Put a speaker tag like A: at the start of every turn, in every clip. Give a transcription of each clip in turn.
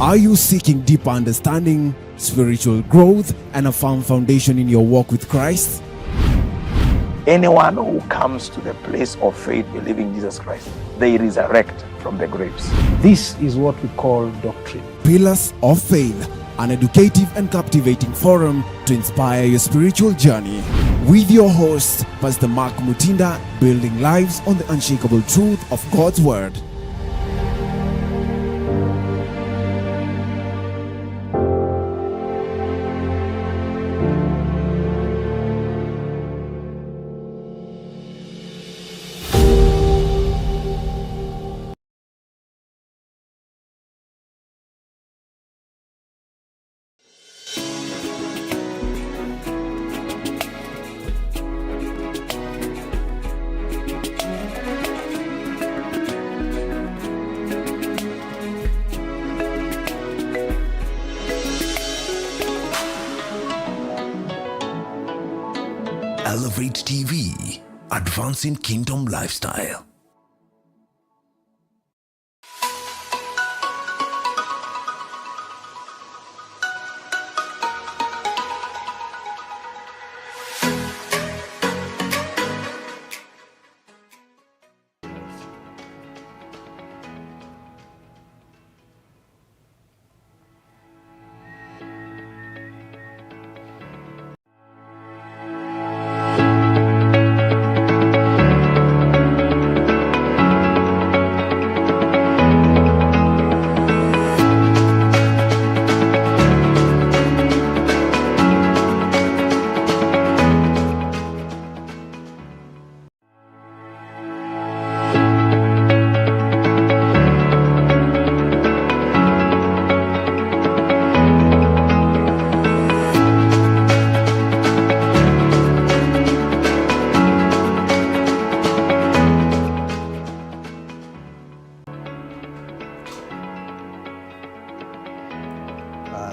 A: Are you seeking deeper understanding, spiritual growth, and a firm foundation in your walk with Christ?
B: Anyone who comes to the place of faith, believing Jesus Christ, they resurrect from the graves.
C: This is what we call doctrine.
A: Pillars of Faith, an educative and captivating forum to inspire your spiritual journey. With your host, Pastor Mark Mutinda, building lives on the unshakable truth of God's Word.
D: Elevate TV, advancing kingdom lifestyle.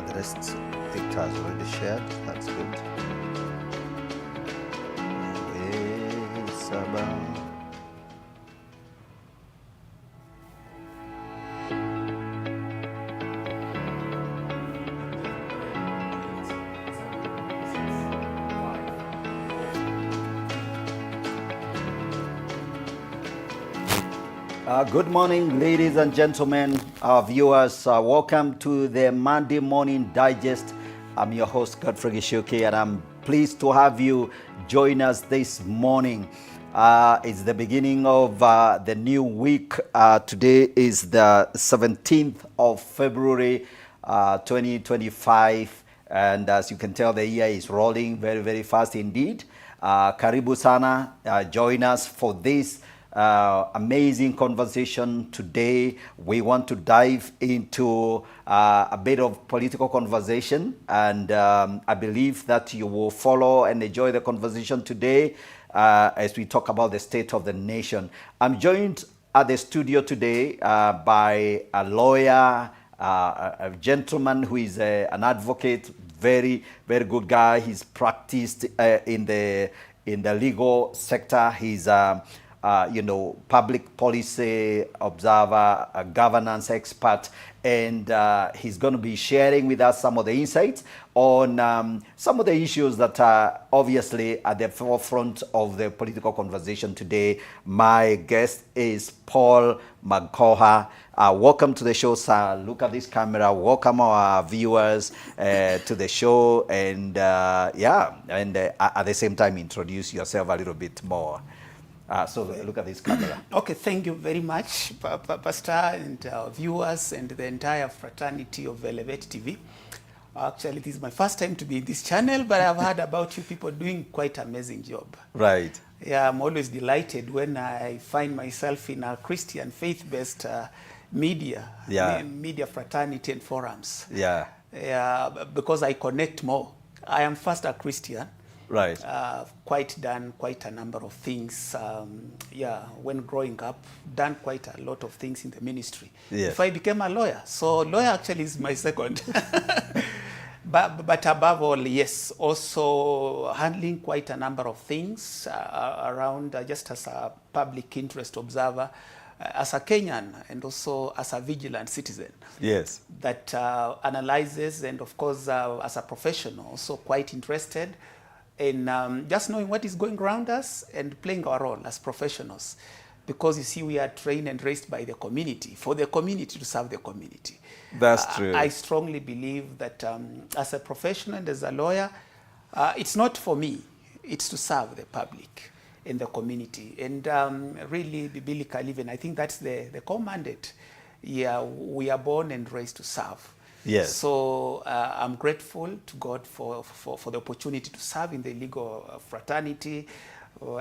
E: The rest it has already shared. That's good. Good morning, ladies and gentlemen, our viewers. Welcome to the Monday Morning Digest. I'm your host, Godfrey, Gichuki, and I'm pleased to have you join us this morning. It's the beginning of the new week. Today is the 17th of February, 2025. And as you can tell, the year is rolling very, very fast indeed. Karibu sana. Join us for this amazing conversation today. We want to dive into a bit of political conversation, and I believe that you will follow and enjoy the conversation today as we talk about the state of the nation. I'm joined at the studio today by a lawyer, a gentleman who is an advocate, very, very good guy. He's practiced in the legal sector. He's public policy observer, a governance expert, and he's going to be sharing with us some of the insights on some of the issues that are obviously at the forefront of the political conversation today. My guest is Paul Makokha. Welcome to the show, sir. Look at this camera. Welcome our viewers to the show, and at the same time, introduce yourself a little bit more. So look at this camera.
F: Okay, thank you very much, Pastor, and viewers, and the entire fraternity of Elevate TV. Actually, this is my first time to be in this channel, but I've heard about you people doing quite an amazing job.
E: Right.
F: Yeah, I'm always delighted when I find myself in a Christian faith-based media fraternity and forums.
E: Yeah.
F: Yeah, because I connect more. I am first a Christian.
E: Right.
F: Done quite a number of things. When growing up, done quite a lot of things in the ministry.
E: Yeah.
F: If I became a lawyer, so lawyer actually is my second. But above all, yes, also handling quite a number of things around just as a public interest observer. as a Kenyan and also as a vigilant citizen.
E: Yes.
F: That analyzes, and of course as a professional, also quite interested in just knowing what is going around us and playing our role as professionals. Because you see, we are trained and raised by the community, for the community to serve the community.
E: That's true.
F: I strongly believe that as a professional and as a lawyer, it's not for me, it's to serve the public in the community. And really, biblically even, I think that's the core mandate. Yeah, we are born and raised to serve.
E: Yes.
F: So I'm grateful to God for the opportunity to serve in the legal fraternity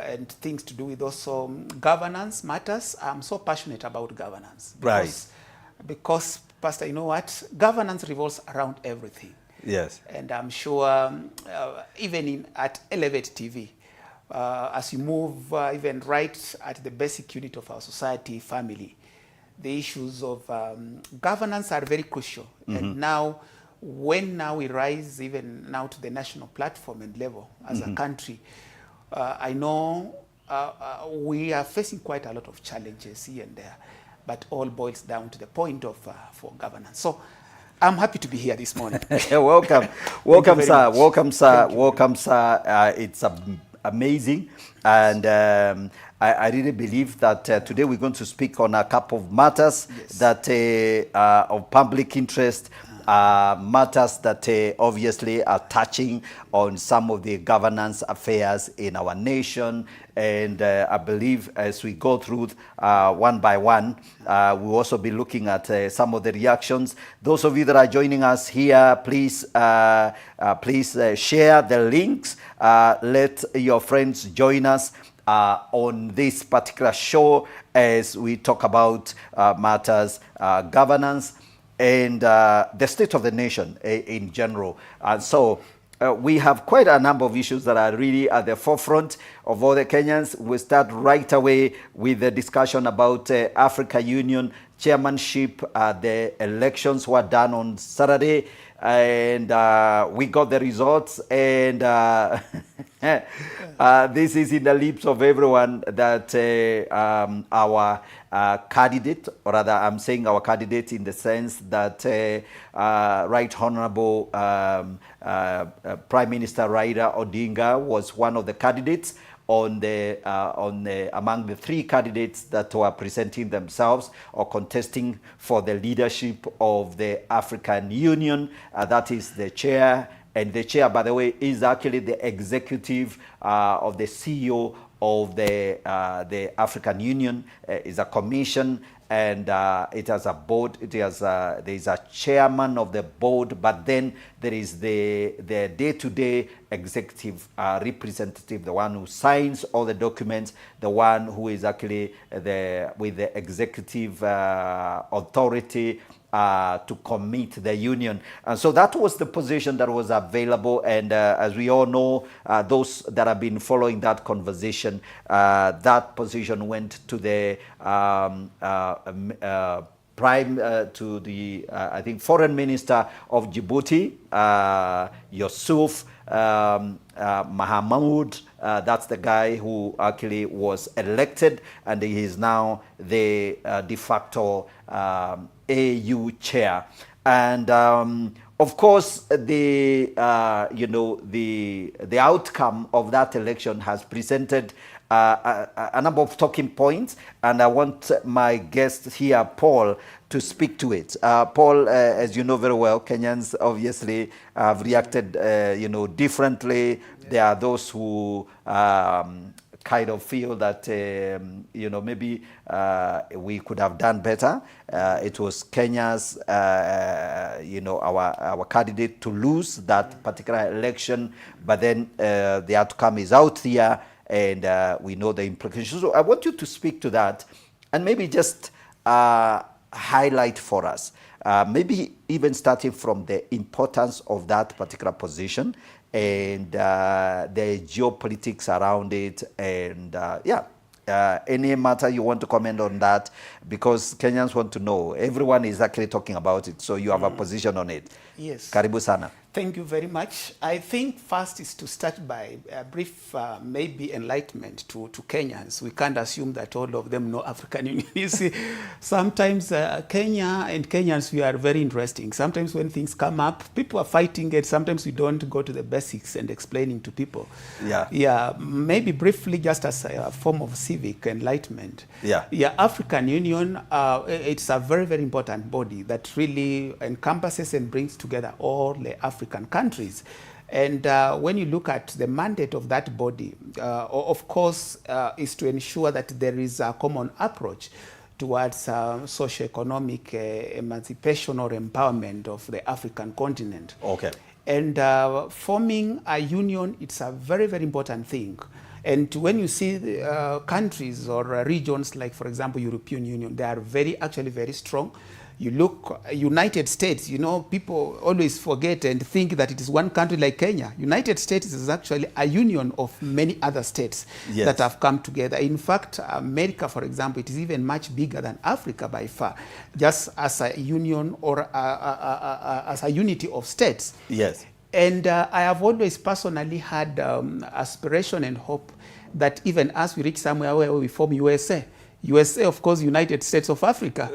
F: and things to do with also governance matters. I'm so passionate about governance. Because, Pastor, you know what? Governance revolves around everything.
E: Yes.
F: And I'm sure even at Elevate TV, as you move even right at the basic unit of our society, family, the issues of governance are very crucial. And now, when we rise even now to the national platform and level as a country, I know we are facing quite a lot of challenges here and there, but all boils down to the point of for governance. So I'm happy to be here this morning.
E: Welcome, sir. Welcome, sir. Welcome, sir. It's amazing, and I really believe that today we're going to speak on a couple of matters that of public interest. Matters that obviously are touching on some of the governance affairs in our nation. And I believe as we go through one by one, we'll also be looking at some of the reactions. Those of you that are joining us here, please share the links. Let your friends join us on this particular show as we talk about matters governance and the state of the nation in general. And so we have quite a number of issues that are really at the forefront of all the Kenyans. We'll start right away with the discussion about Africa Union chairmanship. The elections were done on Saturday, and we got the results. And this is in the lips of everyone that our candidate, or rather I'm saying our candidate in the sense that Right Honorable Prime Minister Raila Odinga was one of the candidates among the three candidates that were presenting themselves or contesting for the leadership of the African Union. That is the chair. And the chair, by the way, is actually the executive of the CEO of the African Union. Is a commission, and it has a board. There is a chairman of the board, but then there is the day-to-day executive representative, the one who signs all the documents, the one who is actually with the executive authority to commit the union. And so that was the position that was available. And as we all know, those that have been following that conversation, that position went to the I think Foreign Minister of Djibouti, Yusuf Mahamoud. That's the guy who actually was elected, and he is now the de facto AU chair. And of course, the outcome of that election has presented a number of talking points, and I want my guest here, Paul, to speak to it. Paul, as you know very well, Kenyans obviously have reacted, differently. There are those who kind of feel that, maybe we could have done better. It was Kenya's, our candidate to lose that particular election, but then the outcome is out here, and we know the implications. So I want you to speak to that, and maybe just highlight for us, maybe even starting from the importance of that particular position and the geopolitics around it, and any matter you want to comment on that, because Kenyans want to know. Everyone is actually talking about it, so you have a position on it.
F: Yes.
E: Karibu sana.
F: Thank you very much. I think first is to start by a brief, maybe enlightenment to Kenyans. We can't assume that all of them know African Union. You see, sometimes Kenya and Kenyans, we are very interesting. Sometimes when things come up, people are fighting it. Sometimes we don't go to the basics and explaining to people.
E: Yeah.
F: Yeah, maybe briefly just as a form of civic enlightenment.
E: Yeah.
F: Yeah, African Union, it's a very, very important body that really encompasses and brings together all the African countries. And when you look at the mandate of that body, of course, is to ensure that there is a common approach towards socio-economic emancipation or empowerment of the African continent.
E: Okay.
F: And forming a union, it's a very, very important thing. And when you see countries or regions like, for example, European Union, they are actually very strong. You look, United States, you know, people always forget and think that it is one country like Kenya. United States is actually a union of many other states that have come together. In fact, America, for example, it is even much bigger than Africa by far, just as a union or as a unity of states.
E: Yes.
F: And I have always personally had aspiration and hope that even as we reach somewhere where we form USA, of course, United States of Africa.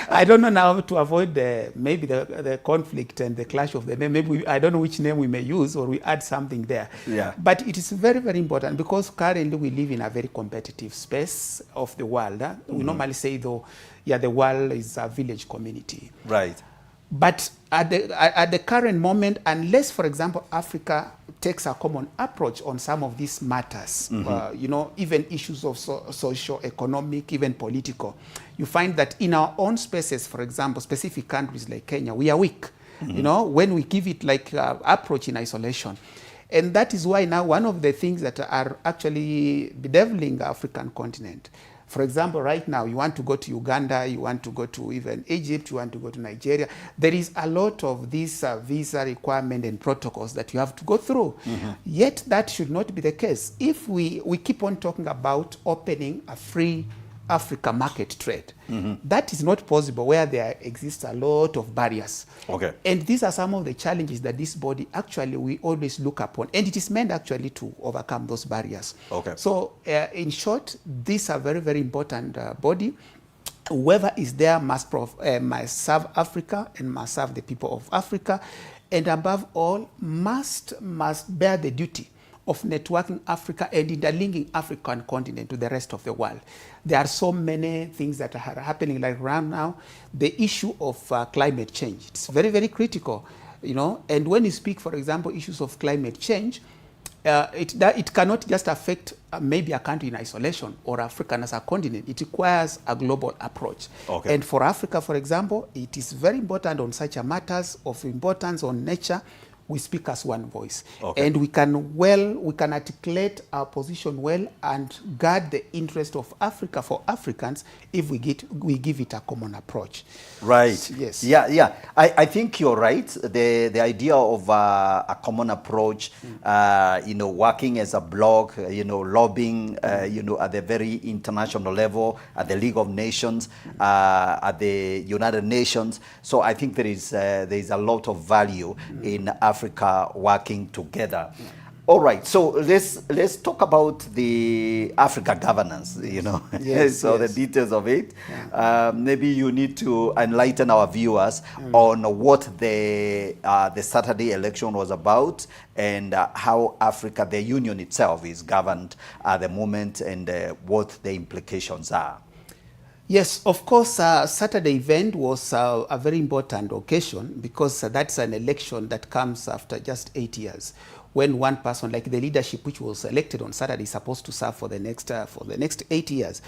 F: I don't know now to avoid maybe the conflict and the clash of the name. Maybe I don't know which name we may use, or we add something there.
E: Yeah.
F: But it is very, very important because currently we live in a very competitive space of the world. We normally say, though, yeah, the world is a village community.
E: Right.
F: But at the current moment, unless, for example, Africa takes a common approach on some of these matters, you know, even issues of socio-economic, even political, you find that in our own spaces, for example, specific countries like Kenya, we are weak, you know, when we give it like approach in isolation. And that is why now one of the things that are actually bedeviling the African continent, for example, right now, you want to go to Uganda, you want to go to even Egypt, you want to go to Nigeria. There is a lot of these visa requirement and protocols that you have to go through. Yet that should not be the case. If we keep on talking about opening a free Africa market trade, that is not possible where there exists a lot of barriers.
E: Okay.
F: And these are some of the challenges that this body actually we always look upon. And it is meant actually to overcome those barriers.
E: Okay.
F: So in short, these are very, very important body. Whoever is there must serve Africa and must serve the people of Africa. And above all, must bear the duty of networking Africa and interlinking African continent to the rest of the world. There are so many things that are happening like right now. The issue of climate change, it's very, very critical, you know. And when you speak, for example, issues of climate change, it cannot just affect maybe a country in isolation or Africa as a continent. It requires a global approach.
E: Okay.
F: And for Africa, for example, it is very important on such a matters of importance on nature. We speak as one voice, and we can articulate our position well and guard the interest of Africa for Africans if we give it a common approach.
E: Right.
F: Yes.
E: Yeah. I think you're right. The idea of a common approach, you know, working as a bloc, you know, lobbying, you know, at the very international level, at the League of Nations, at the United Nations. So I think there is a lot of value in Africa working together. All right, so let's talk about the Africa governance, you know, so the details of it. Maybe you need to enlighten our viewers on what the Saturday election was about and how Africa, the union itself, is governed at the moment and what the implications are.
F: Yes, of course, Saturday event was a very important occasion because that's an election that comes after just 8 years. When one person, like the leadership which was elected on Saturday, is supposed to serve for the next 8 years.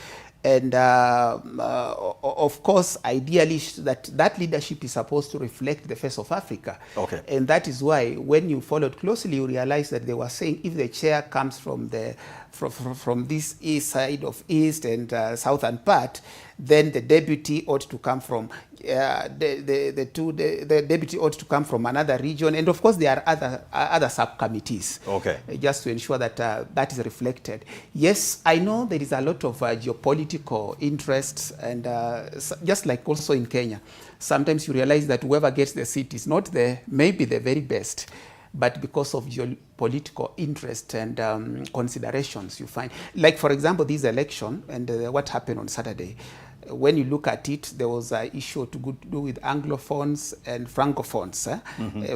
F: And of course, ideally, that leadership is supposed to reflect the face of Africa.
E: Okay.
F: And that is why, when you followed closely, you realize that they were saying if the chair comes from this east side of east and southern part, then the deputy ought to come from the deputy ought to come from another region, and of course there are other subcommittees.
E: Okay.
F: Just to ensure that that is reflected. Yes, I know there is a lot of geopolitical interests, and just like also in Kenya, sometimes you realize that whoever gets the seat is not maybe the very best, but because of geopolitical interest and considerations, you find, like for example, this election and what happened on Saturday. When you look at it, there was an issue to do with Anglophones and Francophones,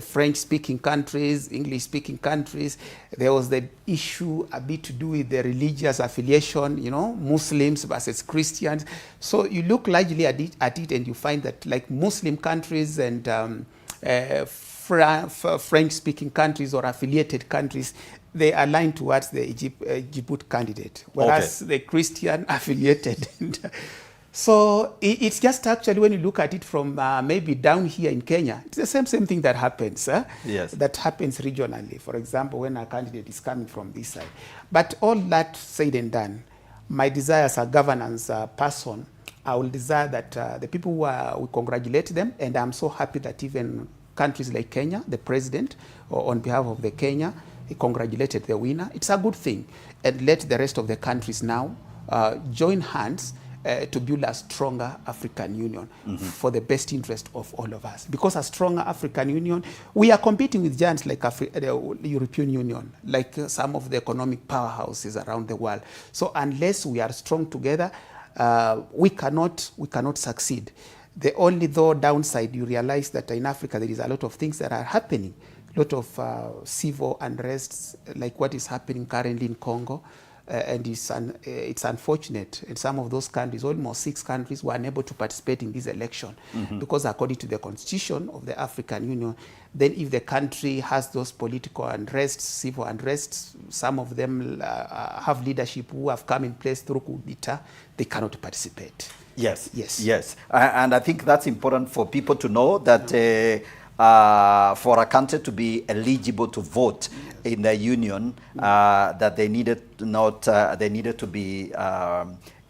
F: French-speaking countries, English-speaking countries. There was the issue a bit to do with the religious affiliation, Muslims versus Christians. So you look largely at it and you find that like Muslim countries and French-speaking countries or affiliated countries, they align towards the Djibouti candidate, whereas the Christian affiliated. So it's just actually when you look at it from maybe down here in Kenya, it's the same thing that happens.
E: Yes.
F: That happens regionally. For example, when a candidate is coming from this side. But all that said and done, my desire as a governance person, I will desire that the people we congratulate them, and I'm so happy that even countries like Kenya, the president, or on behalf of the Kenya, he congratulated the winner. It's a good thing. And let the rest of the countries now join hands to build a stronger African Union for the best interest of all of us. Because a stronger African Union, we are competing with giants like the European Union, like some of the economic powerhouses around the world. So unless we are strong together, we cannot succeed. The only downside, you realize that in Africa there is a lot of things that are happening, a lot of civil unrests, like what is happening currently in Congo. And it's unfortunate. In some of those countries, almost 6 countries were unable to participate in this election because according to the constitution of the African Union, then if the country has those political unrests, civil unrests, some of them have leadership who have come in place through coup d'etat, they cannot participate.
E: Yes. And I think that's important for people to know that for a country to be eligible to vote in the union, that they needed to be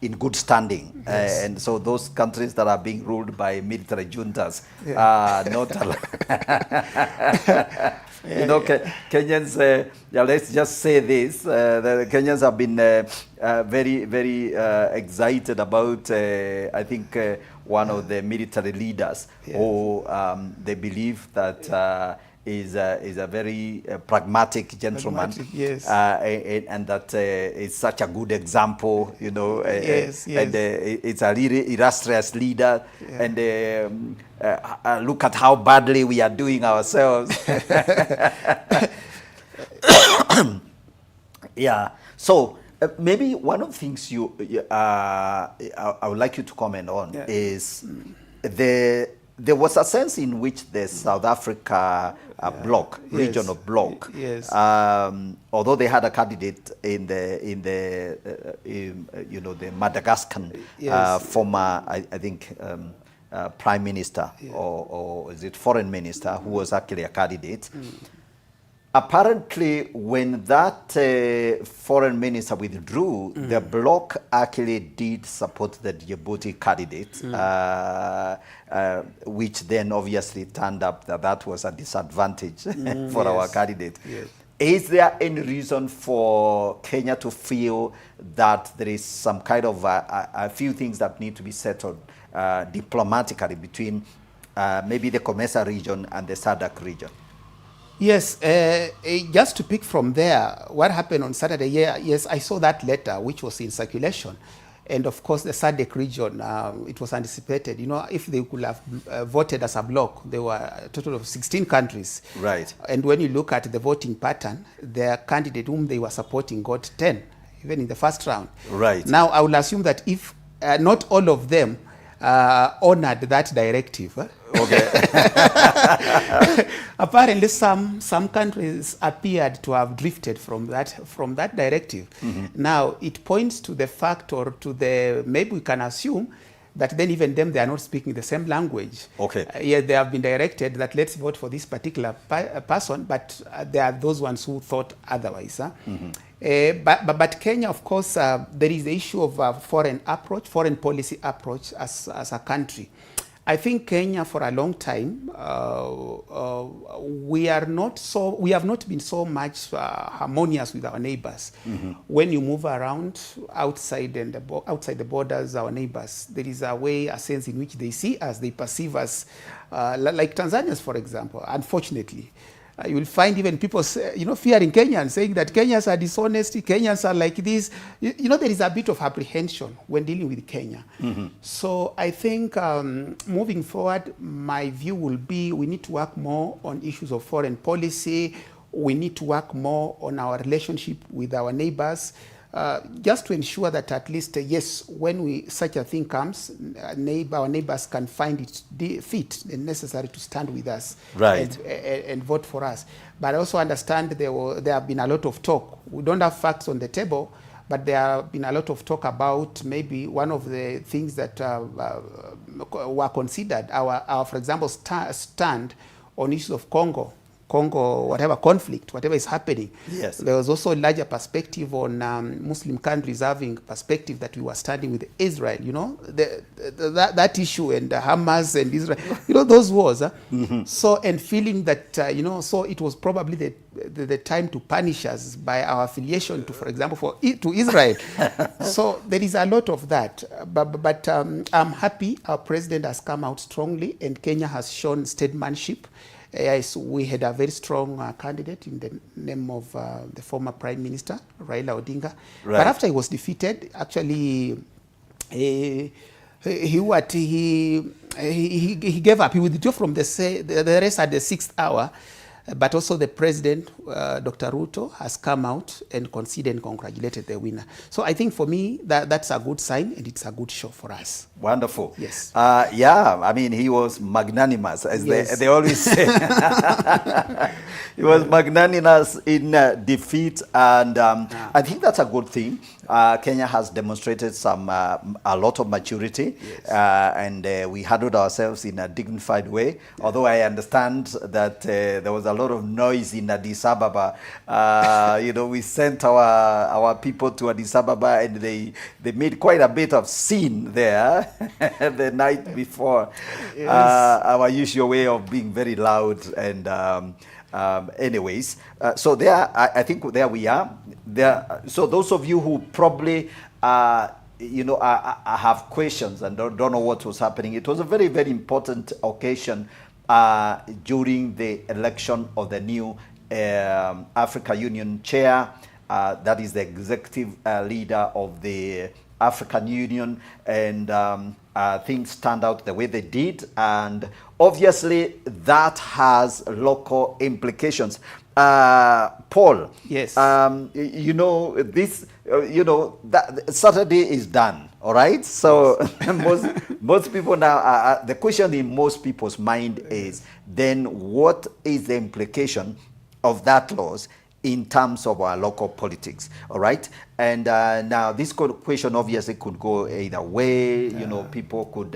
E: in good standing.
F: Yes.
E: And so those countries that are being ruled by military juntas are not allowed. Kenyans, let's just say this, the Kenyans have been very, very excited about, I think, one of the military leaders who they believe that is a very pragmatic gentleman, and that is such a good example, and it's a really illustrious leader, and look at how badly we are doing ourselves. So maybe one of the things I would like you to comment on is there was a sense in which the South Africa regional bloc, although they had a candidate in the Madagascan former, I think, prime minister or is it foreign minister, who was actually a candidate. Apparently, when that foreign minister withdrew, the bloc actually did support the Djibouti candidate, which then obviously turned up that was a disadvantage for our candidate.
F: Yes.
E: Is there any reason for Kenya to feel that there is some kind of a few things that need to be settled diplomatically between maybe the COMESA region and the SADC region?
F: Yes, just to pick from there, what happened on Saturday, yes, I saw that letter which was in circulation. And of course, the SADC region, it was anticipated, if they could have voted as a bloc, there were a total of 16 countries.
E: Right.
F: And when you look at the voting pattern, their candidate whom they were supporting got 10, even in the first round.
E: Right.
F: Now, I will assume that if not all of them honored that directive,
E: okay.
F: apparently some countries appeared to have drifted from that directive. Now it points to the fact, or to the, maybe we can assume that then even them, they are not speaking the same language.
E: Okay.
F: They have been directed that let's vote for this particular person, but there are those ones who thought otherwise. But Kenya, of course, there is the issue of foreign policy approach as a country. I think Kenya for a long time, we have not been so much harmonious with our neighbors. When you move around outside outside the borders, our neighbors, there is a sense in which they see us, they perceive us, like Tanzanians, for example. Unfortunately, you will find even people, fearing Kenyans, saying that Kenyans are dishonest, Kenyans are like this. There is a bit of apprehension when dealing with Kenya. So I think moving forward, my view will be we need to work more on issues of foreign policy. We need to work more on our relationship with our neighbors, just to ensure that at least, yes, when such a thing comes, our neighbors can find it fit and necessary to stand with us,
E: right,
F: and vote for us. But I also understand there have been a lot of talk. We don't have facts on the table, but there have been a lot of talk about maybe one of the things that were considered, our for example, stand on issues of Congo, whatever conflict, whatever is happening.
E: Yes.
F: There was also a larger perspective on Muslim countries having perspective that we were standing with Israel, that issue, and Hamas and Israel, those wars. So, and feeling that, so it was probably the time to punish us by our affiliation to, for example, to Israel. So there is a lot of that. But I'm happy our president has come out strongly and Kenya has shown statesmanship. Yes, we had a very strong candidate in the name of the former Prime Minister, Raila Odinga.
E: Right.
F: But after he was defeated, actually, he gave up. He withdrew from the race at the 6th hour. But also the president, Dr. Ruto, has come out and conceded and congratulated the winner. So I think for me, that's a good sign and it's a good show for us.
E: Wonderful.
F: Yes.
E: He was magnanimous, as
F: yes.
E: they always say. He was magnanimous in defeat, and I think that's a good thing. Kenya has demonstrated a lot of maturity, yes. And we handled ourselves in a dignified way. Although I understand that there was a lot of noise in Addis Ababa. We sent our people to Addis Ababa, and they made quite a bit of scene there the night before. Yes. Our usual way of being very loud and. Anyways, so there, I think there we are. So those of you who probably, I have questions and don't know what was happening. It was a very, very important occasion during the election of the new Africa Union chair. That is the executive leader of the African Union, and things turned out the way they did, and obviously that has local implications. Paul,
F: yes,
E: this, that Saturday is done, all right? So most people now, the question in most people's mind is, then what is the implication of that loss in terms of our local politics, all right? And now this question obviously could go either way. People could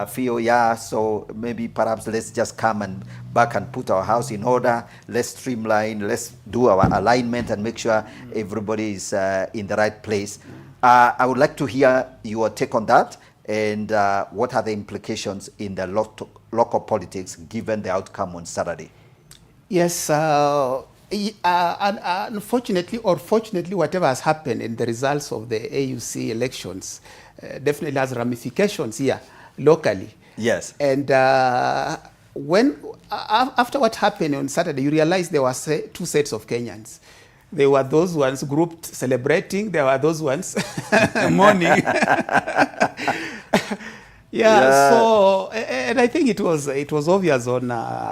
E: feel, so maybe perhaps let's just come back and put our house in order. Let's streamline, let's do our alignment and make sure everybody is in the right place. I would like to hear your take on that, and what are the implications in the local politics given the outcome on Saturday?
F: Yes, unfortunately or fortunately, whatever has happened in the results of the AUC elections definitely has ramifications here locally.
E: Yes.
F: And after what happened on Saturday, you realize there were two sets of Kenyans. There were those ones grouped celebrating. There were those ones mourning. Yeah, so, and I think it was obvious on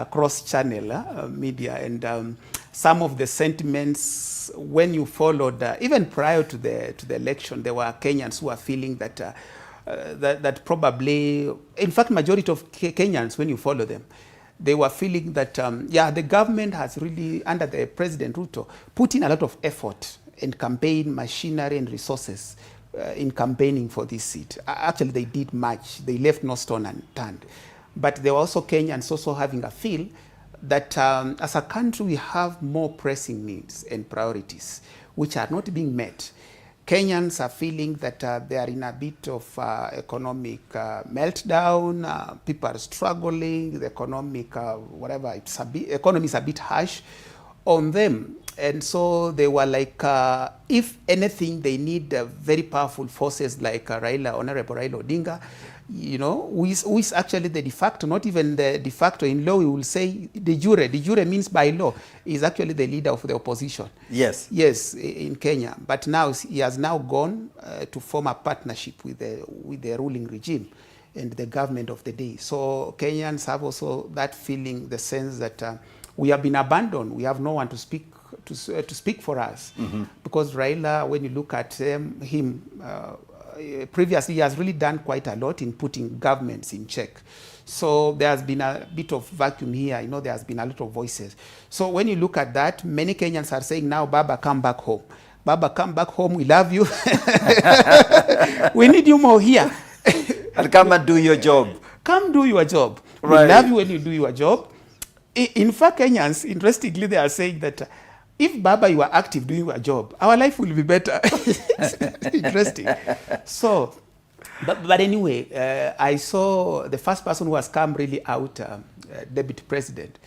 F: cross-channel media, and some of the sentiments when you followed, even prior to the election, there were Kenyans who were feeling that that probably, in fact, majority of Kenyans, when you follow them, they were feeling that the government has really, under the President Ruto, put in a lot of effort in campaign machinery and resources in campaigning for this seat. Actually, they did much. They left no stone unturned. But there were also Kenyans also having a feel that as a country, we have more pressing needs and priorities which are not being met. Kenyans are feeling that they are in a bit of economic meltdown. People are struggling. The economic, economy is a bit harsh on them. And so they were like, if anything, they need very powerful forces like Honorable Raila Odinga, who is actually the de facto, not even the de facto in law, we will say de jure. De jure means by law. Is actually the leader of the opposition.
E: Yes.
F: Yes, in Kenya. But now he has now gone to form a partnership with the ruling regime and the government of the day. So Kenyans have also that feeling, the sense that we have been abandoned. We have no one to speak for us. Because Raila, when you look at him, previously he has really done quite a lot in putting governments in check. So there has been a bit of vacuum here. There has been a lot of voices. So when you look at that, many Kenyans are saying now, Baba, come back home. Baba, come back home. We love you. We need you more here.
E: And come and do your job.
F: Come do your job.
E: Right.
F: We love you when you do your job. In fact, Kenyans, interestingly, they are saying that if Baba, you are active doing your job, our life will be better. Interesting. So, but anyway, I saw the first person who has come really out, Deputy President,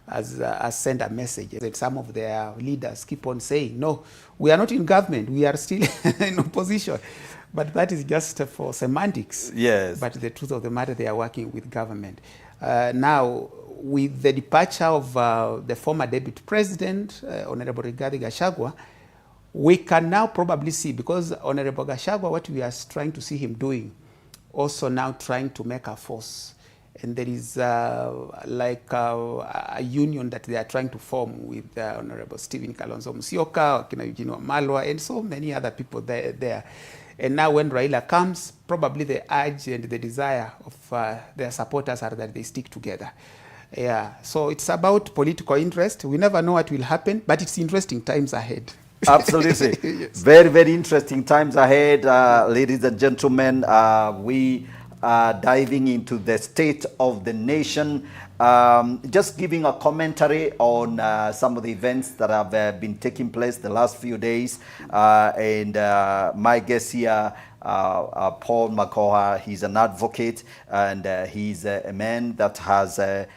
F: has sent a message that some of their leaders keep on saying, no, we are not in government, we are still in opposition. But that is just for semantics.
E: Yes.
F: But the truth of the matter, they are working with government. Now, with the departure of the former Deputy President, Honorable Rigathi Gachagua, we can now probably see, because Honorable Gachagua, what we are trying to see him doing, also now trying to make a force. And there is like a union that they are trying to form with Honorable Stephen Kalonzo Musyoka, Eugene Wamalwa, and so many other people there. And now when Raila comes, probably the urge and the desire of their supporters are that they stick together. Yeah, so it's about political interest. We never know what will happen, but it's interesting times ahead.
E: Absolutely.
F: Yes.
E: Very, very interesting times ahead, ladies and gentlemen. We are diving into the state of the nation, just giving a commentary on some of the events that have been taking place the last few days. And my guest here, Paul Makokha, he's an advocate, and he's a man that has a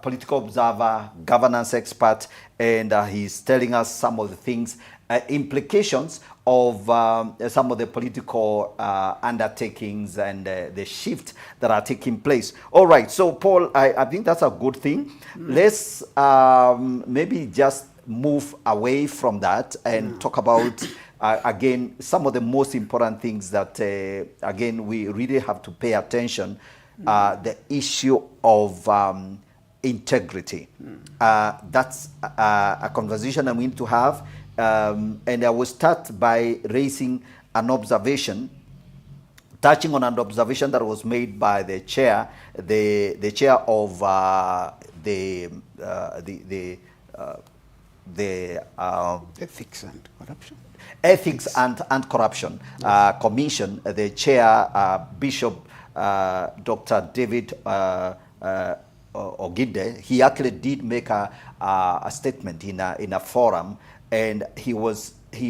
E: political observer, governance expert, and he's telling us some of the things, implications of some of the political undertakings and the shift that are taking place. All right, so Paul, I think that's a good thing. Let's maybe just move away from that and talk about again some of the most important things that again we really have to pay attention. The issue of integrity. That's a conversation I'm going to have. And I will start by raising an observation, touching on an observation that was made by the chair, the chair of the
F: Ethics and Corruption.
E: Ethics and Corruption Commission, the chair, Bishop Dr. David Ogide. He actually did make a statement in a forum, and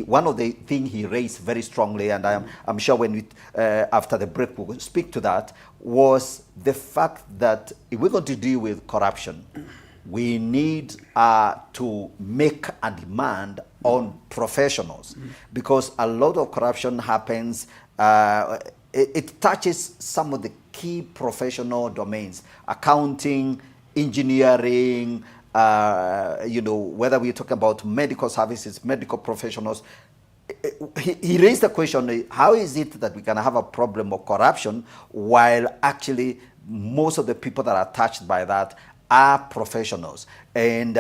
E: one of the things he raised very strongly, and I'm sure when we after the break we'll speak to that, was the fact that if we're going to deal with corruption, we need to make a demand on professionals, because a lot of corruption happens. It touches some of the key professional domains: accounting, engineering, whether we're talking about medical services, medical professionals. He raised the question, how is it that we can have a problem of corruption while actually most of the people that are touched by that are professionals and,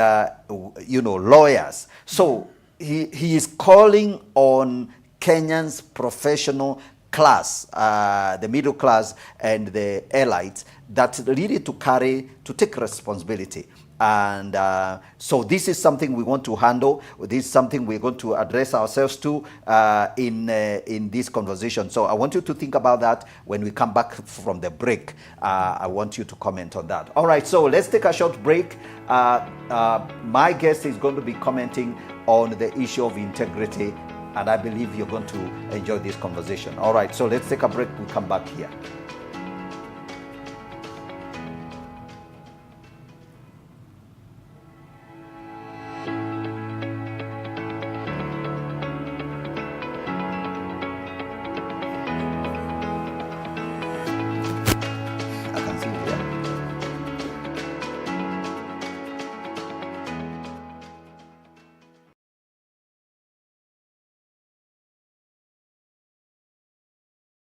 E: lawyers. So he is calling on Kenyans' professional class, the middle class and the elites, that really to take responsibility. And so this is something we want to handle. This is something we're going to address ourselves to in this conversation. So I want you to think about that when we come back from the break. I want you to comment on that. All right, so let's take a short break. My guest is going to be commenting on the issue of integrity, and I believe you're going to enjoy this conversation. All right, so let's take a break. We come back here.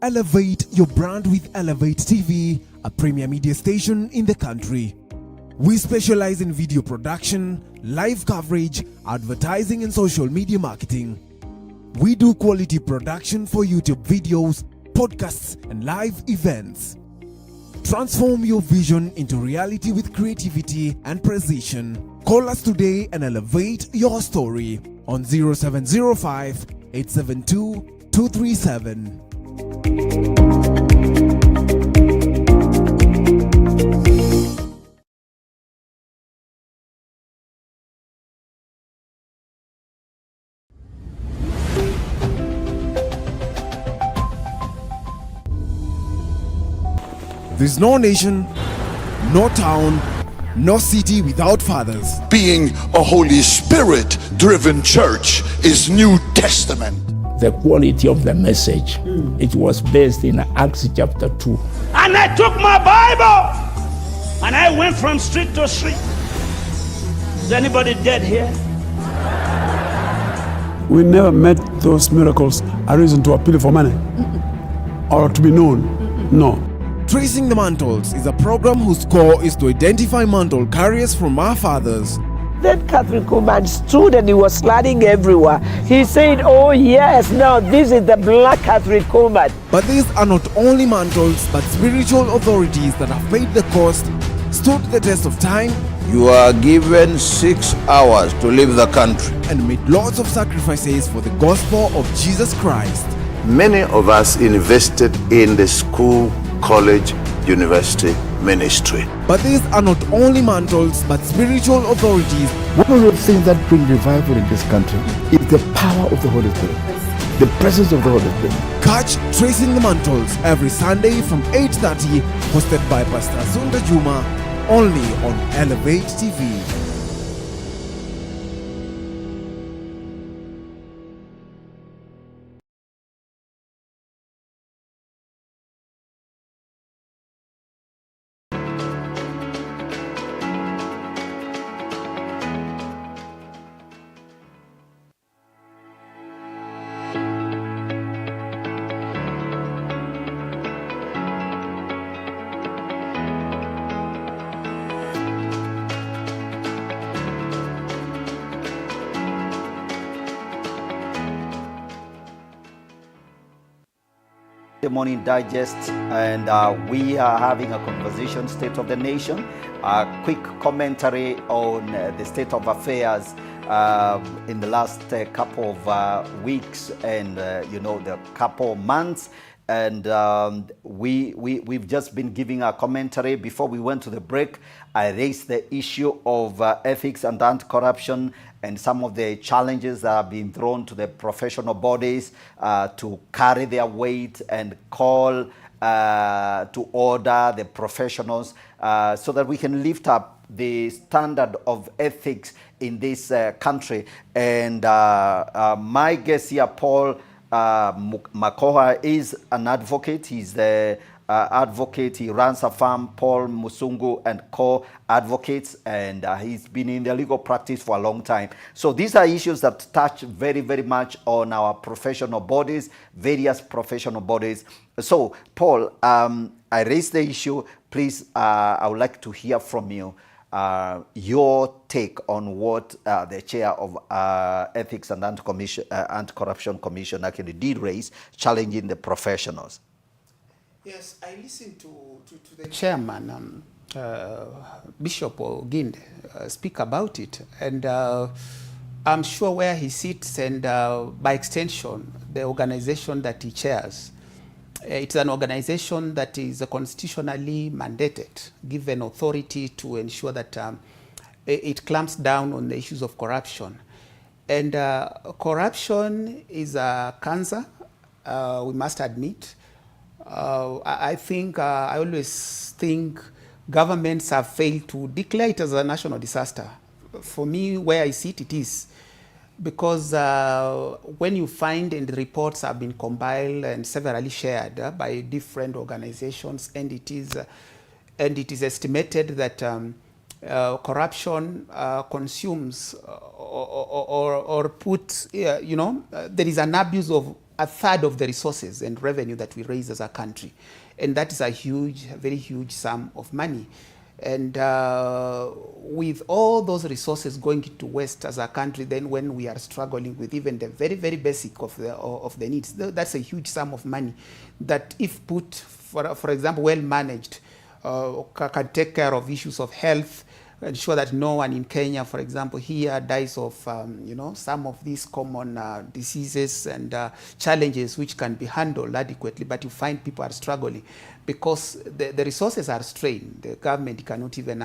A: Elevate your brand with Elevate TV, a premier media station in the country. We specialize in video production, live coverage, advertising and social media marketing. We do quality production for YouTube videos, podcasts and live events. Transform your vision into reality with creativity and precision. Call us today and elevate your story on 0705 872 237. There's no nation, no town, no city without fathers.
G: Being a Holy Spirit driven church is New Testament.
H: The quality of the message, it was based in Acts chapter 2.
I: And I took my Bible and I went from street to street. Is anybody dead here?
J: We never met those miracles a reason to appeal for money or to be known. No.
A: Tracing the Mantles is a program whose core is to identify mantle carriers from our fathers.
K: That Catholic woman stood and he was sliding everywhere. He said, oh yes, now this is the black Catholic woman.
A: But these are not only mantles, but spiritual authorities that have paid the cost, stood the test of time.
L: You are given 6 hours to leave the country.
A: And made lots of sacrifices for the gospel of Jesus Christ.
L: Many of us invested in the school, college, university ministry.
A: But these are not only mantles, but spiritual authorities.
M: One of the things that bring revival in this country is the power of the Holy Spirit, the presence of the Holy Spirit.
A: Catch Tracing the Mantles every Sunday from 8:30, hosted by Pastor Zunda Juma, only on Elevate TV.
E: The Morning Digest, and we are having a conversation, State of the Nation, a quick commentary on the state of affairs in the last couple of weeks and the couple of months. And we've just been giving a commentary. Before we went to the break, I raised the issue of ethics and anti-corruption and some of the challenges that have been thrown to the professional bodies to carry their weight and call to order the professionals so that we can lift up the standard of ethics in this country. And my guest here, Paul Makokha, is an advocate. He's the advocate. He runs a firm, Paul Musungu and Co. Advocates, and he's been in the legal practice for a long time. So these are issues that touch very, very much on our professional bodies, various professional bodies. So, Paul, I raised the issue. Please, I would like to hear from you your take on what the chair of Ethics and Anti-Corruption Commission actually did raise, challenging the professionals.
F: Yes, I listened to the chairman. Bishop Oginde speak about it, and I'm sure where he sits, and by extension, the organization that he chairs, it's an organization that is constitutionally mandated, given authority to ensure that it clamps down on the issues of corruption. And corruption is a cancer, we must admit. I always think governments have failed to declare it as a national disaster. For me, where I see it, it is. Because when you find, and the reports have been compiled and severally shared by different organizations, and it is estimated that corruption consumes or puts, there is an abuse of a third of the resources and revenue that we raise as a country. And that is a huge, very huge sum of money. And with all those resources going into waste as a country, then when we are struggling with even the very, very basic of the needs, that's a huge sum of money that, if put, for example, well managed, can take care of issues of health, ensure that no one in Kenya, for example, here dies of some of these common diseases and challenges which can be handled adequately, but you find people are struggling because the resources are strained. The government cannot even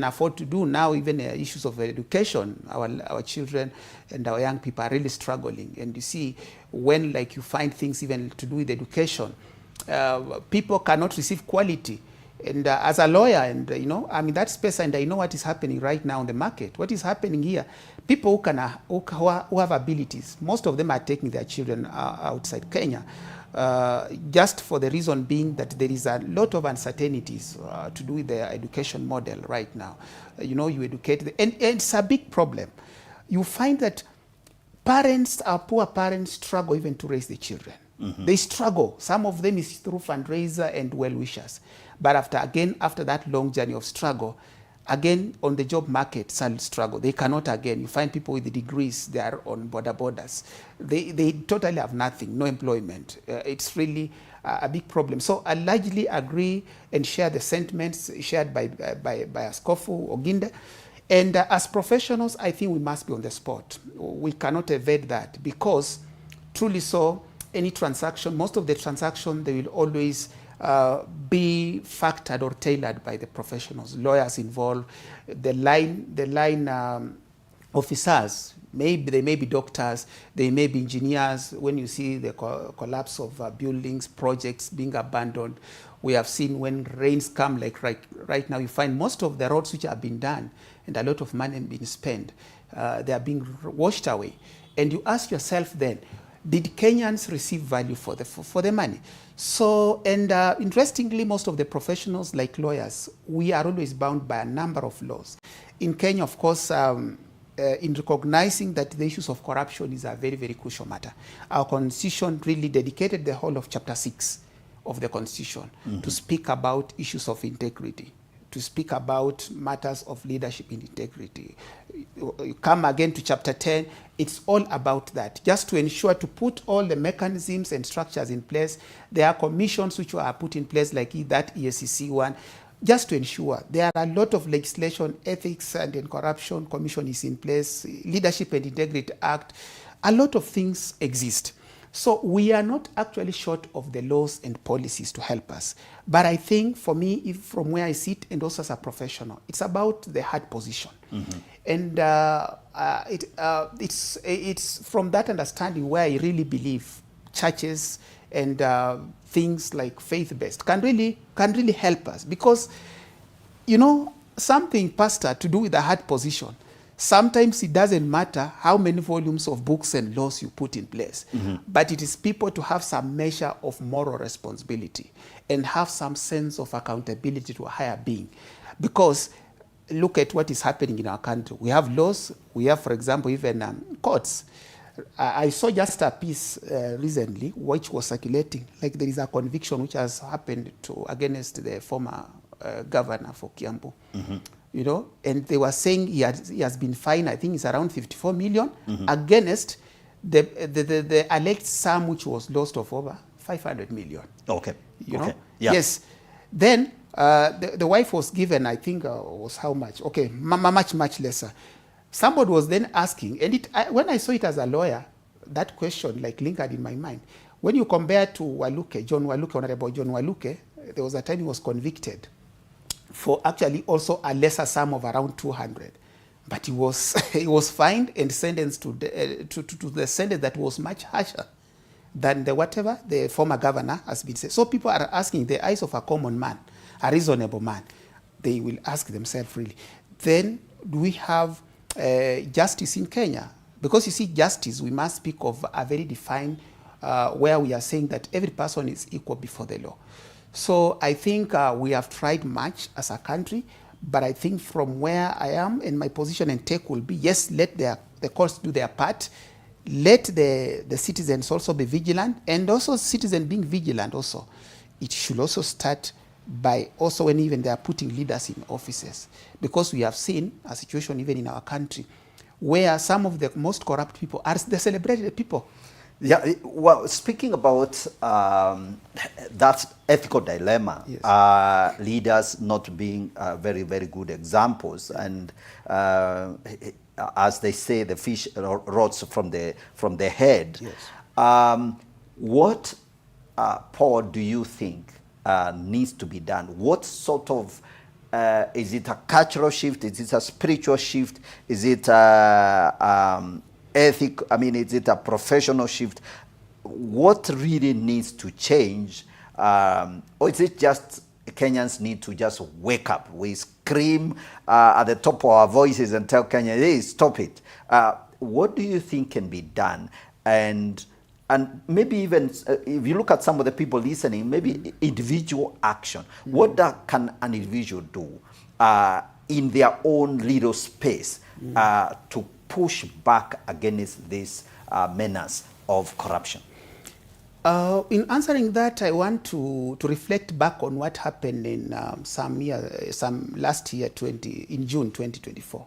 F: afford to do now. Even issues of education, our children and our young people are really struggling. And you see, when you find things even to do with education, people cannot receive quality. And as a lawyer, and I'm in that space, and I know what is happening right now in the market. What is happening here? People who have abilities, most of them are taking their children outside Kenya, just for the reason being that there is a lot of uncertainties to do with their education model right now. You educate, and it's a big problem. You find that poor parents struggle even to raise the children. Mm-hmm. They struggle. Some of them is through fundraiser and well-wishers. But after that long journey of struggle, again, on the job market, some struggle. They cannot again. You find people with the degrees, they are on borders. They totally have nothing, no employment. It's really a big problem. So I largely agree and share the sentiments shared by Askofu Oginde. And as professionals, I think we must be on the spot. We cannot evade that, because truly so, any transaction, most of the transactions, they will always be factored or tailored by the professionals, lawyers involved, the line officers. Maybe they may be doctors, they may be engineers. When you see the collapse of buildings, projects being abandoned, we have seen when rains come, like right now, you find most of the roads which have been done and a lot of money being spent, they are being washed away. And you ask yourself then, did Kenyans receive value for the money? So, and interestingly, most of the professionals, like lawyers, we are always bound by a number of laws. In Kenya, of course, in recognizing that the issues of corruption is a very, very crucial matter, our constitution really dedicated the whole of chapter 6 of the constitution to speak about issues of integrity, to speak about matters of leadership and integrity. You come again to chapter 10, it's all about that, just to ensure to put all the mechanisms and structures in place. There are commissions which are put in place, like that EACC one, just to ensure. There are a lot of legislation, ethics and corruption commission is in place, Leadership and Integrity Act, a lot of things exist. So we are not actually short of the laws and policies to help us. But I think for me, from where I sit, and also as a professional, it's about the hard position. Mm-hmm. And it's from that understanding where I really believe churches and things like faith-based can really help us. Because, something, Pastor, to do with the hard position, sometimes it doesn't matter how many volumes of books and laws you put in place, but it is people to have some measure of moral responsibility and have some sense of accountability to a higher being. Because look at what is happening in our country. We have laws, we have, for example, even courts. I saw just a piece recently which was circulating, like there is a conviction which has happened against the former governor for Kiambu. And they were saying he has been fined, I think it's around 54 million, against the alleged sum which was lost of over 500 million.
E: Okay.
F: You know? Yeah. Yes. Then The wife was given, I think, was how much? Okay, much lesser. Somebody was then asking, and when I saw it as a lawyer, that question like lingered in my mind. When you compare to Waluke, Honorable John Waluke, there was a time he was convicted for actually also a lesser sum of around 200. But he was fined and sentenced to the sentence that was much harsher than the former governor has been said. So people are asking, the eyes of a common man, a reasonable man, they will ask themselves really, then do we have justice in Kenya? Because you see, justice, we must speak of a very defined, where we are saying that every person is equal before the law. So I think we have tried much as a country, but I think from where I am and my position and take will be, yes, let the courts do their part. Let the citizens also be vigilant, and also citizens being vigilant also. It should also start by also when even they are putting leaders in offices. Because we have seen a situation even in our country where some of the most corrupt people are the celebrated people.
E: Yeah, well, speaking about that ethical dilemma, yes. Leaders not being very good examples, and as they say, the fish rots from the head. Yes. What, Paul, do you think needs to be done? What sort of is it a cultural shift? Is it a spiritual shift? Is it ethic? I mean, is it a professional shift? What really needs to change? Or is it just Kenyans need to just wake up? We scream at the top of our voices and tell Kenya, hey, stop it. What do you think can be done? And maybe even if you look at some of the people listening, maybe individual action. What can an individual do in their own little space to push back against this menace of corruption?
F: In answering that, I want to reflect back on what happened in last year, in June 2024,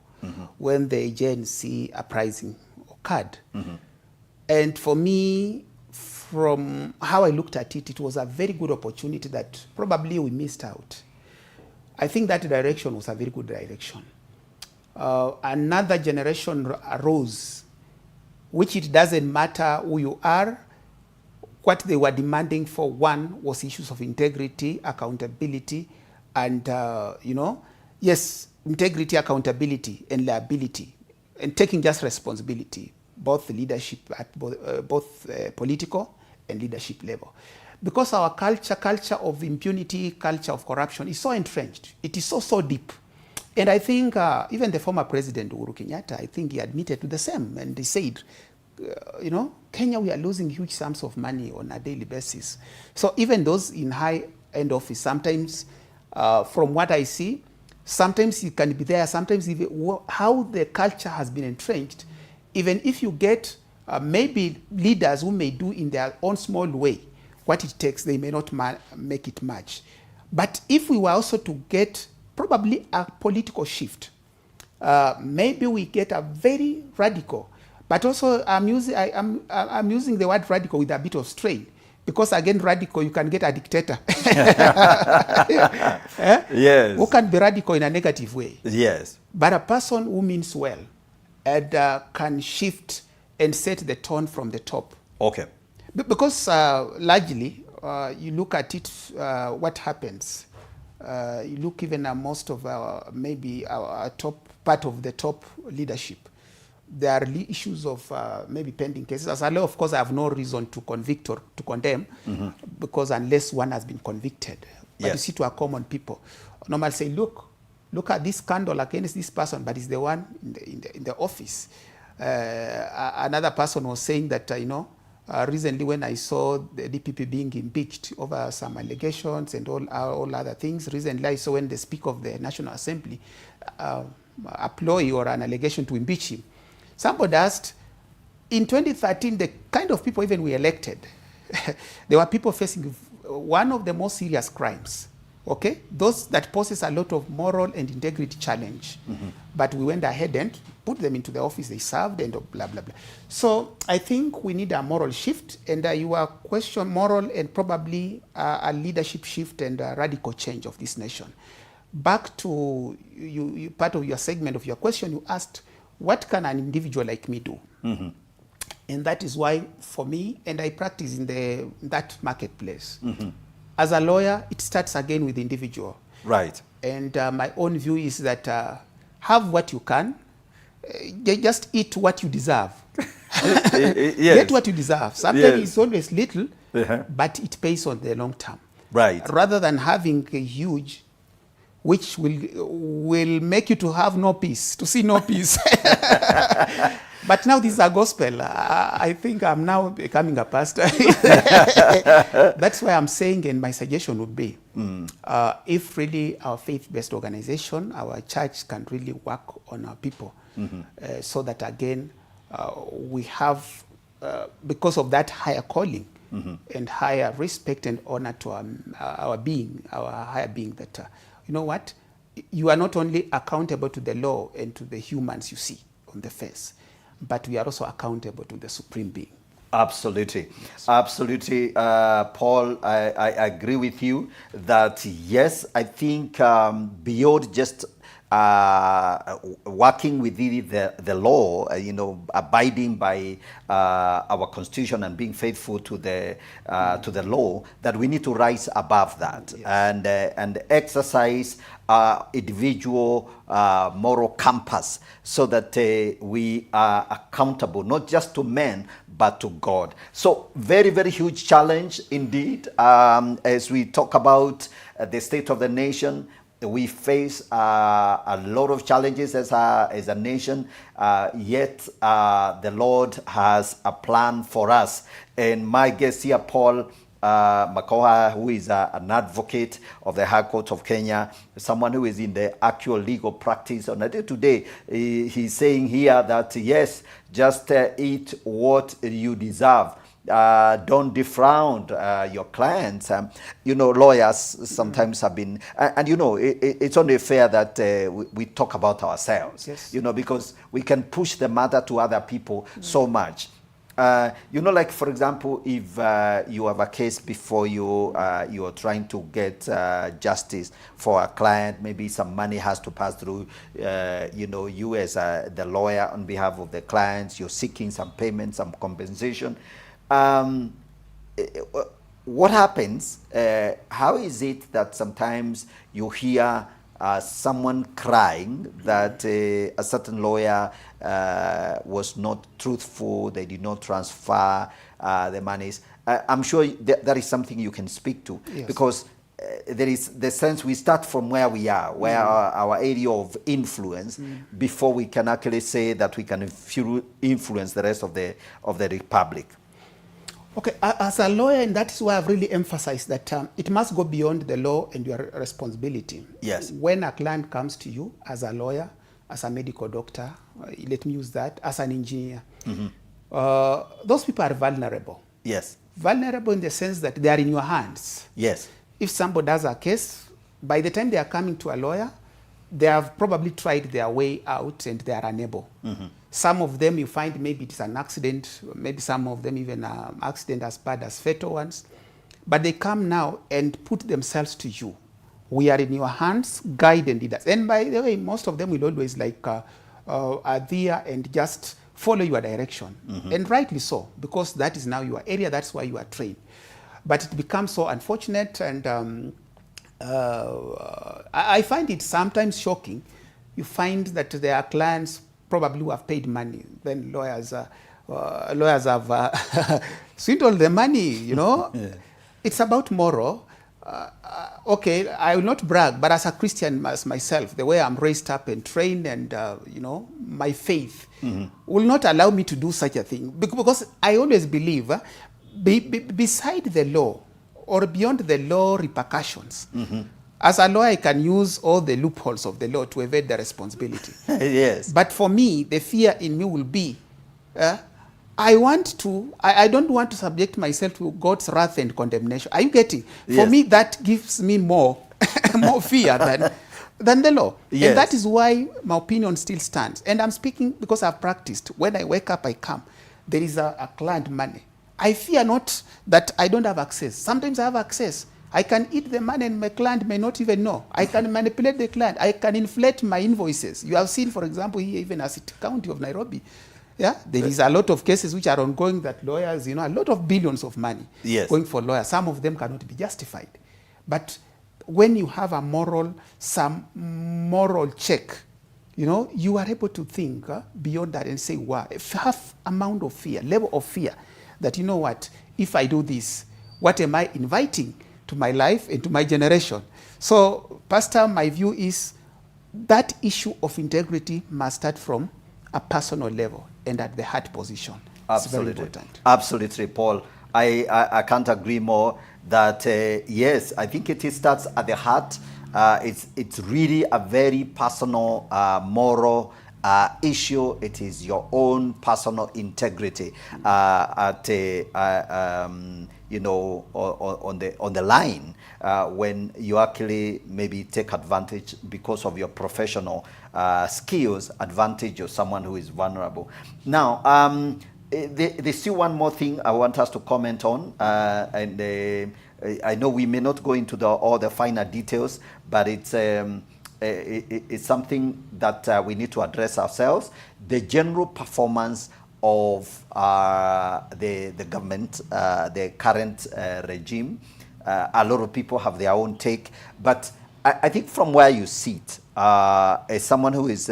F: when the JNC uprising occurred. And for me, from how I looked at it, it was a very good opportunity that probably we missed out. I think that direction was a very good direction. Another generation arose, which it doesn't matter who you are. What they were demanding for, one, was issues of integrity, accountability, and, yes, integrity, accountability, and liability, and taking just responsibility, both leadership at both political and leadership level. Because our culture of impunity, culture of corruption is so entrenched. It is so deep. And I think even the former president, Uhuru Kenyatta, I think he admitted to the same, and he said, Kenya, we are losing huge sums of money on a daily basis. So even those in high-end office, sometimes, from what I see, sometimes it can be there, sometimes even how the culture has been entrenched, even if you get maybe leaders who may do in their own small way what it takes, they may not make it much. But if we were also to get probably a political shift, maybe we get a very radical. But also, I'm using the word radical with a bit of strain, because again, radical, you can get a dictator.
E: Yes.
F: Who can be radical in a negative way?
E: Yes.
F: But a person who means well and can shift and set the tone from the top.
E: Okay.
F: Because largely, you look at it, what happens. You look even at most of maybe our top part of the top leadership. There are issues of maybe pending cases. As a law, of course, I have no reason to convict or to condemn, because unless one has been convicted. But you see, to our common people, normally say, look at this scandal against this person, but it's the one in the office. Another person was saying that, recently when I saw the DPP being impeached over some allegations and all other things, recently I saw when the Speaker of the National Assembly a ploy or an allegation to impeach him. Somebody asked, in 2013, the kind of people even we elected, there were people facing one of the most serious crimes, Okay, that poses a lot of moral and integrity challenge. But we went ahead and put them into the office they served and blah, blah, blah. So I think we need a moral shift, and your question, moral and probably a leadership shift and a radical change of this nation. Back to you, part of your segment of your question, you asked, what can an individual like me do? And that is why, for me, and I practice in that marketplace. As a lawyer, it starts again with the individual.
E: Right.
F: And my own view is that have what you can, just eat what you deserve.
E: Yes.
F: Get what you deserve. Sometimes
E: Yes.
F: it's always little, but it pays on the long term.
E: Right.
F: Rather than having a huge, which will make you to have no peace, to see no peace. But now this is a gospel. I think I'm now becoming a pastor. That's why I'm saying, and my suggestion would be, if really our faith-based organization, our church can really work on our people, so that again, we have, because of that higher calling and higher respect and honor to our being, our higher being, that, you know what, you are not only accountable to the law and to the humans you see on the face, but we are also accountable to the supreme being.
E: Absolutely. Yes. Absolutely. Paul, I agree with you that, yes, I think beyond just working within the law, abiding by our constitution and being faithful to the law, that we need to rise above that. Yes. and exercise individual moral compass, so that we are accountable not just to men but to God. So very, very huge challenge indeed. As we talk about the state of the nation, we face a lot of challenges as a nation, yet the Lord has a plan for us. And my guest here, Paul Makokha, who is an advocate of the High Court of Kenya, someone who is in the actual legal practice on a day-to-day, he's saying here that, yes, just eat what you deserve. Don't defraud your clients. Lawyers sometimes have been, and it's only fair that we talk about ourselves,
F: yes.
E: Because we can push the matter to other people so much. Like, for example, if you have a case before you, you are trying to get justice for a client, maybe some money has to pass through, you as the lawyer on behalf of the clients, you're seeking some payment, some compensation. What happens? How is it that sometimes you hear someone crying that a certain lawyer was not truthful, they did not transfer the monies? I'm sure that is something you can speak to, yes. Because there is the sense we start from where we are, where our area of influence, before we can actually say that we can influence the rest of the republic.
F: Okay, as a lawyer, and that is why I've really emphasized that it must go beyond the law and your responsibility.
E: Yes.
F: When a client comes to you as a lawyer, as a medical doctor, let me use that, as an engineer, those people are vulnerable.
E: Yes.
F: Vulnerable in the sense that they are in your hands.
E: Yes.
F: If somebody has a case, by the time they are coming to a lawyer, they have probably tried their way out and they are unable. Some of them you find maybe it's an accident, maybe some of them even an accident as bad as fatal ones. But they come now and put themselves to you. We are in your hands, guide and lead us. And by the way, most of them will always are there and just follow your direction. And rightly so, because that is now your area, that's why you are trained. But it becomes so unfortunate, and I find it sometimes shocking. You find that there are clients probably who have paid money, then lawyers have swindled the money, Yeah. It's about moral. Okay, I will not brag, but as a Christian as myself, the way I'm raised up and trained and, my faith will not allow me to do such a thing. Because I always believe, beside the law or beyond the law repercussions, as a lawyer, I can use all the loopholes of the law to evade the responsibility.
E: Yes.
F: But for me, the fear in me will be, I don't want to subject myself to God's wrath and condemnation. Are you getting?
E: Yes.
F: For me, that gives me more more fear than the law.
E: Yes.
F: And that is why my opinion still stands. And I'm speaking because I've practiced. When I wake up, I come. There is a client money. I fear not that I don't have access. Sometimes I have access. I can eat the money and my client may not even know. I can manipulate the client. I can inflate my invoices. You have seen, for example, here even as the county of Nairobi, yeah, there is a lot of cases which are ongoing that lawyers, a lot of billions of money going for lawyers. Some of them cannot be justified. But when you have some moral check, you are able to think beyond that and say, wow, if I have amount of fear, level of fear, that what, if I do this, what am I inviting to my life and to my generation? So, Pastor, my view is that issue of integrity must start from a personal level and at the heart position. It's very important.
E: Absolutely, Paul. I can't agree more that, yes, I think it starts at the heart. It's really a very personal, moral issue. It is your own personal integrity on the line when you actually maybe take advantage because of your professional skills, advantage of someone who is vulnerable. Now, there's still one more thing I want us to comment on, and I know we may not go into all the finer details, but it's something that we need to address ourselves. The general performance of the government, the current regime. A lot of people have their own take, but I think from where you sit, as someone who is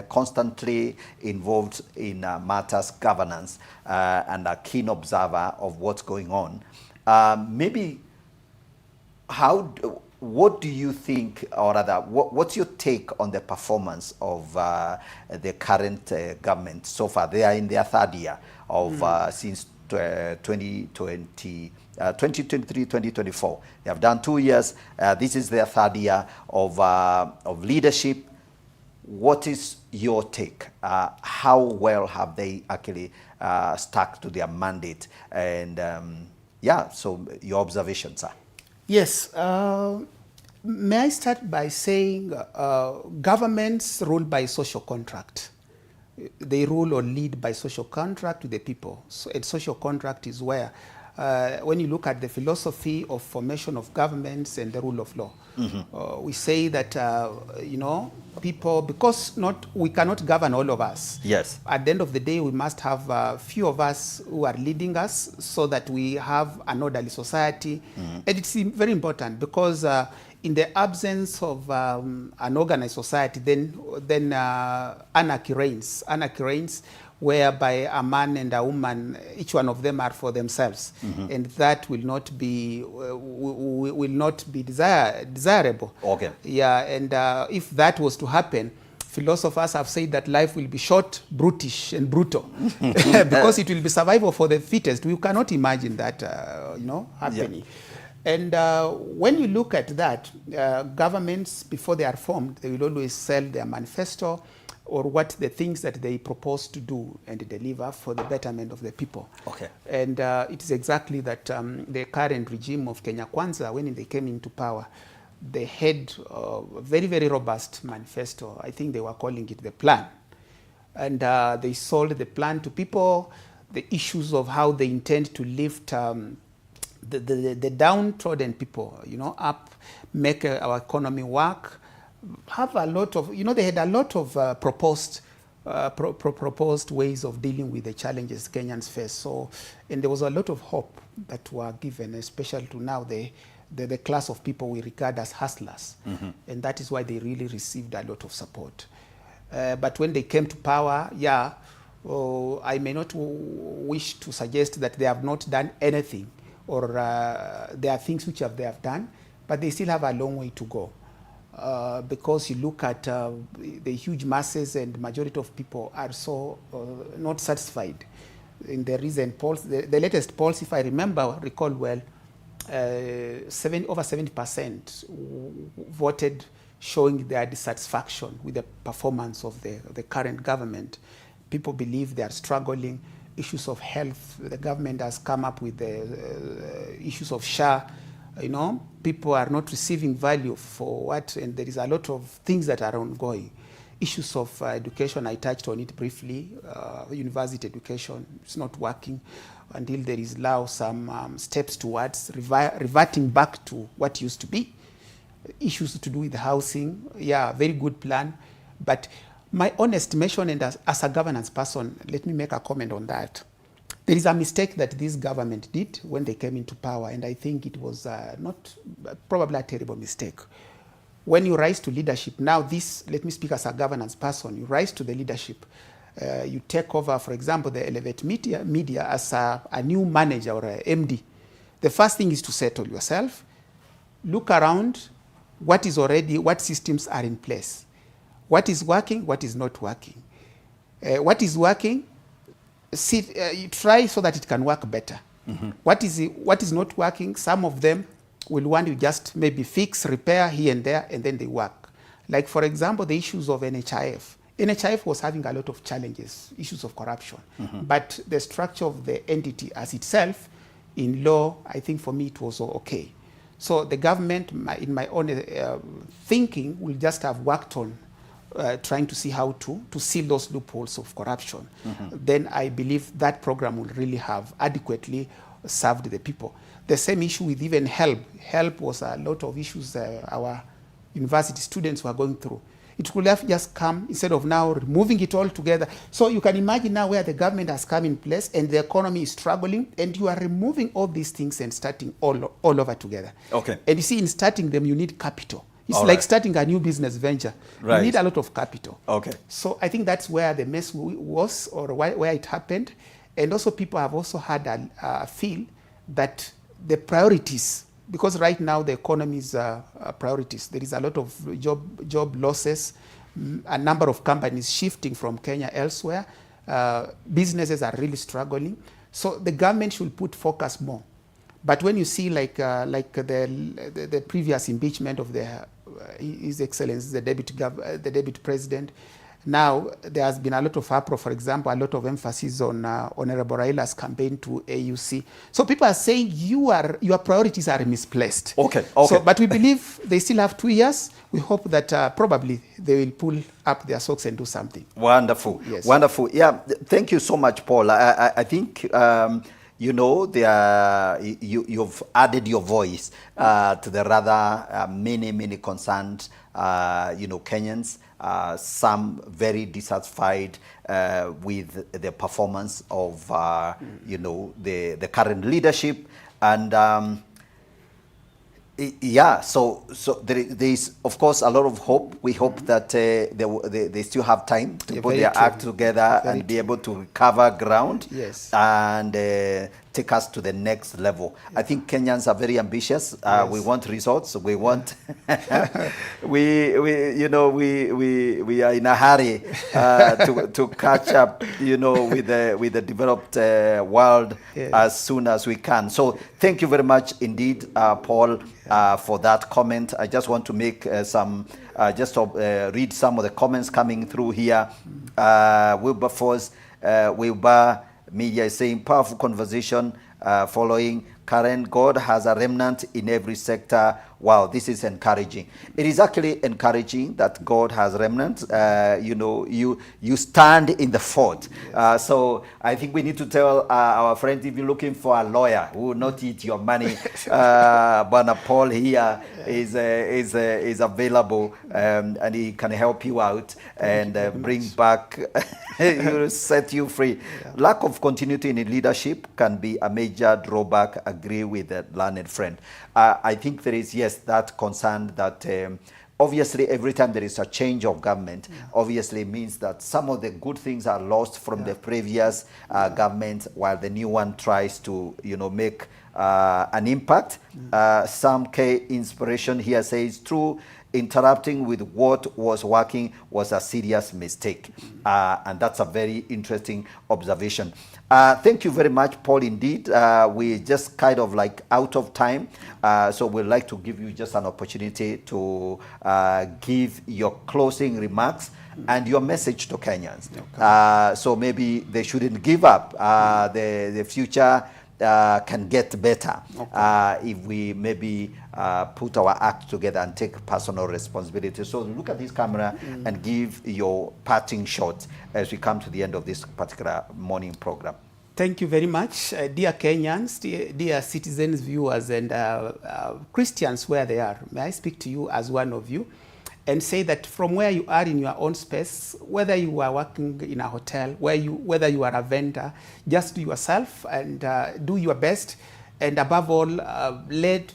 E: constantly involved in matters governance and a keen observer of what's going on, maybe what do you think, or rather, what's your take on the performance of the current government so far? They are in their third year of since 2023, 2024. They have done 2 years. This is their third year of leadership. What is your take? How well have they actually stuck to their mandate? And so your observations, sir.
F: Yes. May I start by saying governments rule by social contract. They rule or lead by social contract to the people. So, and social contract is where, when you look at the philosophy of formation of governments and the rule of law, we say that, people, because we cannot govern all of us.
E: Yes.
F: At the end of the day, we must have a few of us who are leading us so that we have an orderly society. And it's very important because in the absence of an organized society, then anarchy reigns. Anarchy reigns, whereby a man and a woman, each one of them are for themselves, and that will not be desirable.
E: Okay.
F: Yeah, and if that was to happen, philosophers have said that life will be short, brutish, and brutal, because it will be survival for the fittest. We cannot imagine that, happening. Yeah. And when you look at that, governments, before they are formed, they will always sell their manifesto or what the things that they propose to do and deliver for the betterment of the people.
E: Okay.
F: And it is exactly that the current regime of Kenya Kwanza, when they came into power, they had a very, very robust manifesto. I think they were calling it the plan. And they sold the plan to people, the issues of how they intend to lift the downtrodden people, up, make our economy work, have a lot of, they had a lot of proposed ways of dealing with the challenges Kenyans face. So, and there was a lot of hope that were given, especially to now the class of people we regard as hustlers. And that is why they really received a lot of support. But when they came to power, I may not wish to suggest that they have not done anything, or there are things which they have done, but they still have a long way to go. Because you look at the huge masses, and majority of people are so not satisfied. In the recent polls, the latest polls, if I recall well, over 70% voted showing their dissatisfaction with the performance of the current government. People believe they are struggling. Issues of health, the government has come up with the issues of SHA, You know, people are not receiving value for what, and there is a lot of things that are ongoing. Issues of education, I touched on it briefly. University education, it's not working until there is now some steps towards reverting back to what used to be. Issues to do with housing, yeah, very good plan. But my own estimation, and as a governance person, let me make a comment on that. There is a mistake that this government did when they came into power, and I think it was probably a terrible mistake. When you rise to leadership, now this, let me speak as a governance person, you rise to the leadership, you take over, for example, the Elevate Media as a new manager or a MD. The first thing is to settle yourself, look around, what systems are in place, what is working, what is not working. What is working, you try so that it can work better. Mm-hmm. What is not working, some of them will want you just maybe fix, repair here and there, and then they work. Like, for example, the issues of NHIF. NHIF was having a lot of challenges, issues of corruption. Mm-hmm. But the structure of the entity as itself, in law, I think for me it was okay. So the government, in my own thinking, will just have worked on trying to see how to seal those loopholes of corruption. Mm-hmm. Then I believe that program will really have adequately served the people. The same issue with even HELP. HELP was a lot of issues our university students were going through. It could have just come, instead of now removing it all together. So you can imagine now where the government has come in place and the economy is struggling, and you are removing all these things and starting all over together. Okay. And you see, in starting them, you need capital. It's all like starting a new business venture. Right. You need a lot of capital. Okay. So I think that's where the mess was, or where it happened. And also people have also had a feel that the priorities, because right now the economy is priorities. There is a lot of job losses, a number of companies shifting from Kenya elsewhere. Businesses are really struggling. So the government should put focus more. But when you see like the previous impeachment of His Excellency, the deputy president, now there has been a lot of uproar, for example, a lot of emphasis on Honorable Raila's campaign to AUC. So people are saying your priorities are misplaced. Okay. So, but we believe they still have 2 years. We hope that probably they will pull up their socks and do something. Wonderful. Yes. Wonderful. Yeah. Thank you so much, Paul. I think you know, you've added your voice to the rather many concerned, Kenyans. Some very dissatisfied with the performance of, the current leadership. And yeah, so there is, of course, a lot of hope. We hope that they still have time to put their act together and be able to recover ground. Yes. And take us to the next level. I think Kenyans are very ambitious. We want results. We want we are in a hurry to catch up, with the developed world as soon as we can. So thank you very much indeed, Paul, for that comment. I just want to make read some of the comments coming through here. Wilbur Media is saying, powerful conversation following Karen. God has a remnant in every sector. Wow, this is encouraging. It is actually encouraging that God has remnant. You stand in the fort. So I think we need to tell our friends, if you're looking for a lawyer who will not eat your money, Bwana Paul here is available, and he can help you out and bring back, set you free. Lack of continuity in leadership can be a major drawback. Agree with that learned friend. I think there is, yes, that concern that obviously every time there is a change of government, obviously means that some of the good things are lost from the previous government, while the new one tries to, make an impact. Some K inspiration here says, true, interrupting with what was working was a serious mistake. And that's a very interesting observation. Thank you very much, Paul, indeed. We just kind of like out of time. So we'd like to give you just an opportunity to give your closing remarks and your message to Kenyans. So maybe they shouldn't give up. The future
E: can get better if we maybe put our act together and take personal responsibility. So look at this camera and give your parting shot as we come to the end of this particular morning program.
F: Thank you very much, dear Kenyans, dear citizens, viewers, and Christians where they are. May I speak to you as one of you and say that from where you are in your own space, whether you are working in a hotel, whether you are a vendor, just do yourself and do your best. And above all, let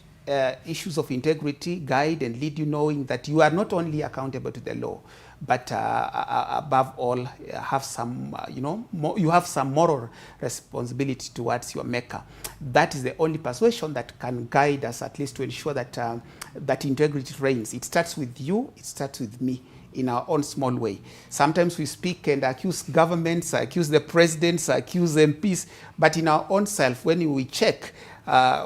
F: issues of integrity guide and lead you, knowing that you are not only accountable to the law, but above all, have some, you have some moral responsibility towards your maker. That is the only persuasion that can guide us, at least to ensure that that integrity reigns. It starts with you, it starts with me, in our own small way. Sometimes we speak and accuse governments, accuse the presidents, accuse MPs, but in our own self, when we check,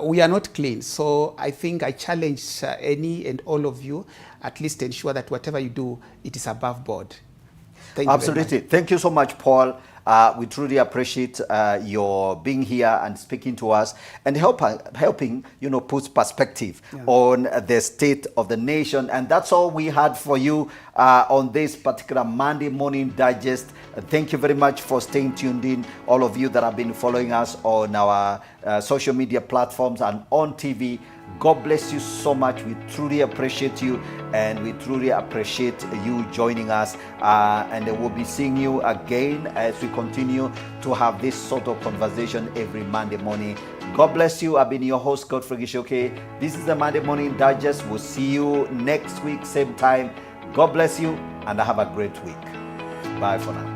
F: we are not clean. So I think I challenge any and all of you, at least ensure that whatever you do, it is above board. Thank you.
E: Absolutely. Thank you so much, Paul. We truly appreciate your being here and speaking to us and helping, put perspective on the state of the nation. And that's all we had for you on this particular Monday morning digest. Thank you very much for staying tuned in, all of you that have been following us on our social media platforms and on TV. God bless you so much. We truly appreciate you, and we truly appreciate you joining us. And we'll be seeing you again as we continue to have this sort of conversation every Monday morning. God bless you. I've been your host, Godfrey Gichuki. This is the Monday Morning Digest. We'll see you next week, same time. God bless you, and have a great week. Bye for now.